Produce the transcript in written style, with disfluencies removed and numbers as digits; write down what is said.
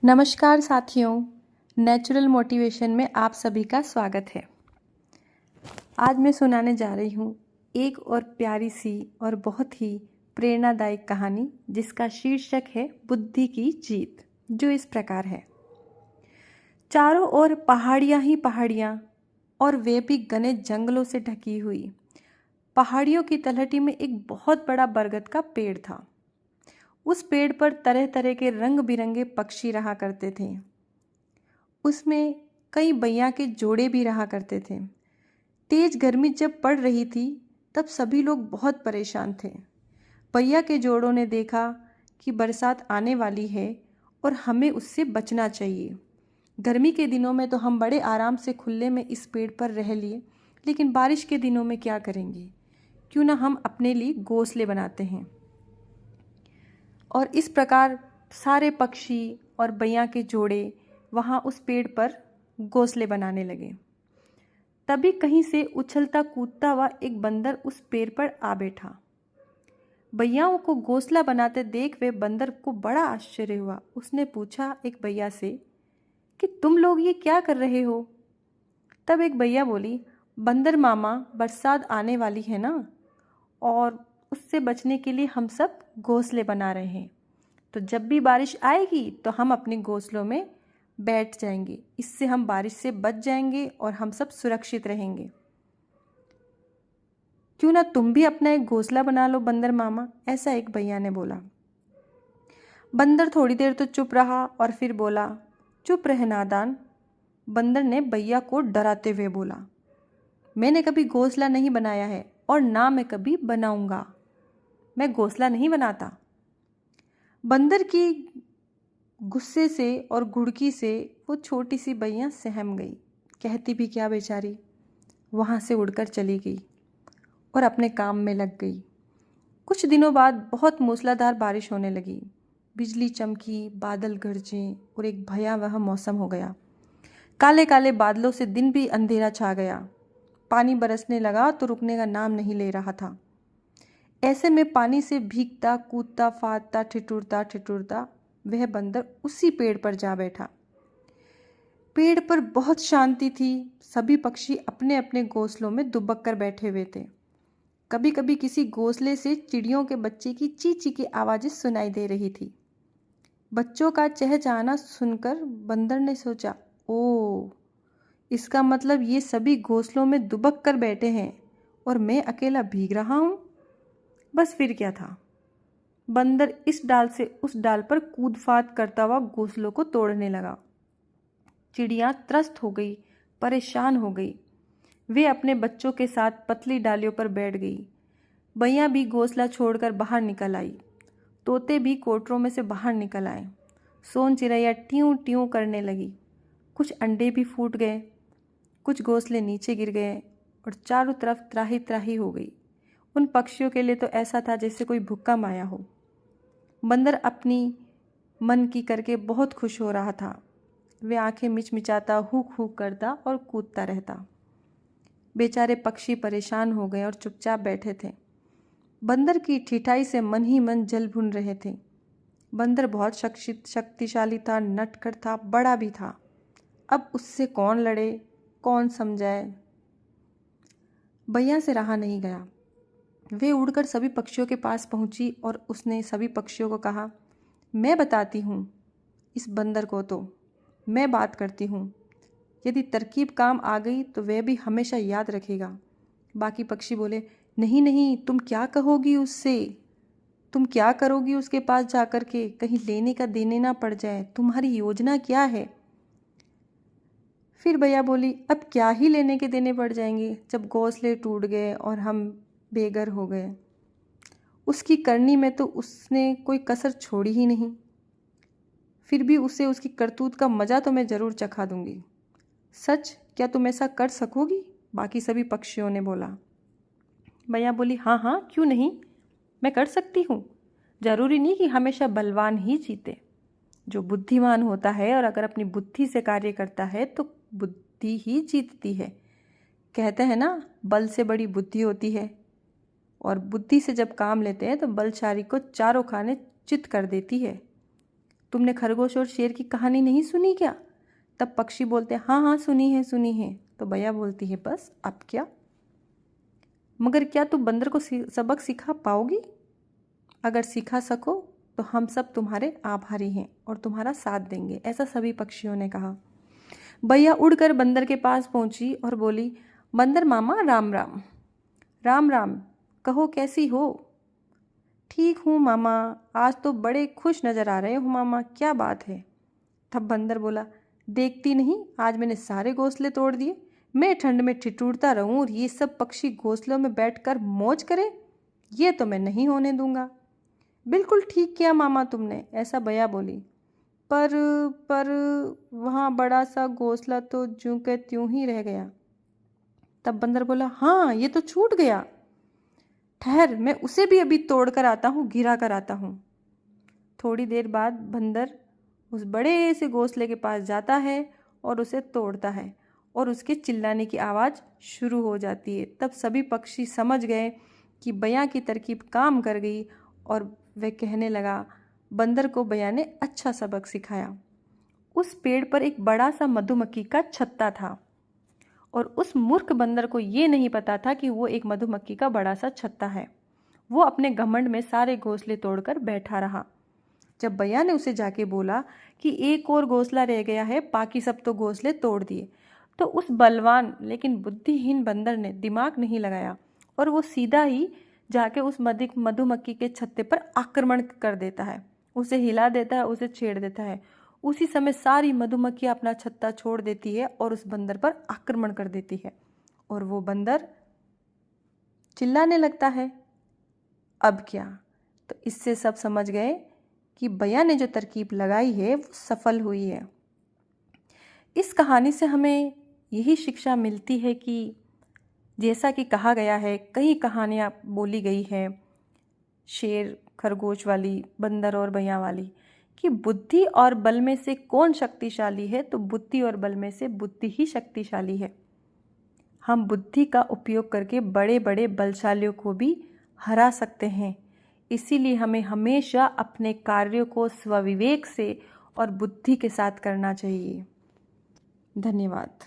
नमस्कार साथियों, natural motivation में आप सभी का स्वागत है। आज मैं सुनाने जा रही हूँ एक और प्यारी सी और बहुत ही प्रेरणादायक कहानी जिसका शीर्षक है बुद्धि की जीत, जो इस प्रकार है। चारों ओर पहाड़ियाँ ही पहाड़ियाँ और वे भी घने जंगलों से ढकी हुई। पहाड़ियों की तलहटी में एक बहुत बड़ा बरगद का पेड़ था। उस पेड़ पर तरह तरह के रंग बिरंगे पक्षी रहा करते थे। उसमें कई बैया के जोड़े भी रहा करते थे। तेज गर्मी जब पड़ रही थी तब सभी लोग बहुत परेशान थे। बैया के जोड़ों ने देखा कि बरसात आने वाली है और हमें उससे बचना चाहिए। गर्मी के दिनों में तो हम बड़े आराम से खुले में इस पेड़ पर रह लिए, लेकिन बारिश के दिनों में क्या करेंगे? क्यों ना हम अपने लिए घोंसले बनाते हैं। और इस प्रकार सारे पक्षी और बैया के जोड़े वहाँ उस पेड़ पर घोंसले बनाने लगे। तभी कहीं से उछलता कूदता हुआ एक बंदर उस पेड़ पर आ बैठा। बैयाओं को घोंसला बनाते देख वे बंदर को बड़ा आश्चर्य हुआ। उसने पूछा एक बैया से कि तुम लोग ये क्या कर रहे हो? तब एक बैया बोली, बंदर मामा, बरसात आने वाली है ना, और उससे बचने के लिए हम सब घोंसले बना रहे हैं। तो जब भी बारिश आएगी तो हम अपने घोंसलों में बैठ जाएंगे। इससे हम बारिश से बच जाएंगे और हम सब सुरक्षित रहेंगे। क्यों ना तुम भी अपना एक घोंसला बना लो बंदर मामा, ऐसा एक भैया ने बोला। बंदर थोड़ी देर तो चुप रहा और फिर बोला, चुप रह नादान। बंदर ने भैया को डराते हुए बोला, मैंने कभी घोंसला नहीं बनाया है और ना मैं कभी बनाऊंगा। मैं घोंसला नहीं बनाता। बंदर की गुस्से से और घुड़की से वो छोटी सी बैया सहम गई। कहती भी क्या बेचारी, वहाँ से उड़कर चली गई और अपने काम में लग गई। कुछ दिनों बाद बहुत मूसलाधार बारिश होने लगी। बिजली चमकी, बादल गरजे और एक भयावह मौसम हो गया। काले काले बादलों से दिन भी अंधेरा छा गया। पानी बरसने लगा तो रुकने का नाम नहीं ले रहा था। ऐसे में पानी से भीगता, कूदता, फादता, ठिठुरता ठिठुरता वह बंदर उसी पेड़ पर जा बैठा। पेड़ पर बहुत शांति थी। सभी पक्षी अपने अपने घोंसलों में दुबक कर बैठे हुए थे। कभी कभी किसी घोंसले से चिड़ियों के बच्चे की ची ची की आवाज़ें सुनाई दे रही थी। बच्चों का चहचहाना सुनकर बंदर ने सोचा, ओ, इसका मतलब ये सभी घोंसलों में दुबक कर बैठे हैं और मैं अकेला भीग रहा हूँ। बस फिर क्या था। बंदर इस डाल से उस डाल पर कूद फाद करता हुआ घोंसलों को तोड़ने लगा। चिड़ियाँ त्रस्त हो गई, परेशान हो गई। वे अपने बच्चों के साथ पतली डालियों पर बैठ गई। बैया भी घोंसला छोड़कर बाहर निकल आई। तोते भी कोटरों में से बाहर निकल आए। सोन चिड़ैया ट्यूं ट्यूं करने लगी। कुछ अंडे भी फूट गए, कुछ घोंसले नीचे गिर गए और चारों तरफ त्राही त्राही हो गई। उन पक्षियों के लिए तो ऐसा था जैसे कोई भूकंप आया हो। बंदर अपनी मन की करके बहुत खुश हो रहा था। वे आंखें मिचमिचाता, हुक हुक करता और कूदता रहता। बेचारे पक्षी परेशान हो गए और चुपचाप बैठे थे। बंदर की ठिठाई से मन ही मन जल भुन रहे थे। बंदर बहुत शक्तिशाली था, नटखट था, बड़ा भी था। अब उससे कौन लड़े, कौन समझाए? बैया से रहा नहीं गया। वे उड़कर सभी पक्षियों के पास पहुंची और उसने सभी पक्षियों को कहा, मैं बताती हूँ इस बंदर को, तो मैं बात करती हूँ। यदि तरकीब काम आ गई तो वह भी हमेशा याद रखेगा। बाकी पक्षी बोले, नहीं नहीं, तुम क्या कहोगी उससे? तुम क्या करोगी उसके पास जाकर के? कहीं लेने का देने ना पड़ जाए। तुम्हारी योजना क्या है? फिर भैया बोली, अब क्या ही लेने के देने पड़ जाएंगे जब घोंसले टूट गए और हम बेघर हो गए। उसकी करनी में तो उसने कोई कसर छोड़ी ही नहीं। फिर भी उसे उसकी करतूत का मज़ा तो मैं ज़रूर चखा दूंगी। सच, क्या तुम ऐसा कर सकोगी? बाकी सभी पक्षियों ने बोला। भैया बोली, हाँ हाँ, क्यों नहीं, मैं कर सकती हूँ। ज़रूरी नहीं कि हमेशा बलवान ही जीते। जो बुद्धिमान होता है और अगर अपनी बुद्धि से कार्य करता है तो बुद्धि ही जीतती है। कहते हैं ना, बल से बड़ी बुद्धि होती है, और बुद्धि से जब काम लेते हैं तो बलशाली को चारों खाने चित कर देती है। तुमने खरगोश और शेर की कहानी नहीं सुनी क्या? तब पक्षी बोलते हाँ हाँ सुनी है सुनी है। तो बैया बोलती है बस अब क्या? मगर क्या तुम बंदर को सबक सिखा पाओगी? अगर सिखा सको तो हम सब तुम्हारे आभारी हैं और तुम्हारा साथ देंगे, ऐसा सभी पक्षियों ने कहा। बैया उड़कर बंदर के पास पहुंची और बोली, बंदर मामा राम राम। राम राम, कहो कैसी हो? ठीक हूँ मामा, आज तो बड़े खुश नज़र आ रहे हो मामा, क्या बात है? तब बंदर बोला, देखती नहीं आज मैंने सारे घोंसले तोड़ दिए। मैं ठंड में ठिठुरता रहूं और ये सब पक्षी घोंसलों में बैठकर मौज करें, ये तो मैं नहीं होने दूंगा। बिल्कुल ठीक किया मामा तुमने, ऐसा बैया बोली। पर वहाँ बड़ा सा घोंसला तो ज्यों के त्यों ही रह गया। तब बंदर बोला, हाँ ये तो छूट गया। ठहर, मैं उसे भी अभी तोड़ कर आता हूँ, गिरा कर आता हूँ। थोड़ी देर बाद बंदर उस बड़े से घोंसले के पास जाता है और उसे तोड़ता है और उसके चिल्लाने की आवाज़ शुरू हो जाती है। तब सभी पक्षी समझ गए कि बैया की तरकीब काम कर गई और वह कहने लगा, बंदर को बैया ने अच्छा सबक सिखाया। उस पेड़ पर एक बड़ा सा मधुमक्खी का छत्ता था और उस मूर्ख बंदर को ये नहीं पता था कि वो एक मधुमक्खी का बड़ा सा छत्ता है। वो अपने घमंड में सारे घोंसले तोड़कर बैठा रहा। जब बैया ने उसे जाके बोला कि एक और घोंसला रह गया है, बाकी सब तो घोंसले तोड़ दिए, तो उस बलवान लेकिन बुद्धिहीन बंदर ने दिमाग नहीं लगाया और वो सीधा ही जाके उस मधुमक्खी के छत्ते पर आक्रमण कर देता है, उसे हिला देता है, उसे छेड़ देता है। उसी समय सारी मधुमक्खियाँ अपना छत्ता छोड़ देती है और उस बंदर पर आक्रमण कर देती है और वो बंदर चिल्लाने लगता है। अब क्या? तो इससे सब समझ गए कि बैया ने जो तरकीब लगाई है वो सफल हुई है। इस कहानी से हमें यही शिक्षा मिलती है कि जैसा कि कहा गया है, कई कहानियाँ बोली गई है, शेर खरगोश वाली, बंदर और बैया वाली, कि बुद्धि और बल में से कौन शक्तिशाली है, तो बुद्धि और बल में से बुद्धि ही शक्तिशाली है। हम बुद्धि का उपयोग करके बड़े बड़े बलशालियों को भी हरा सकते हैं। इसीलिए हमें हमेशा अपने कार्यों को स्वविवेक से और बुद्धि के साथ करना चाहिए। धन्यवाद।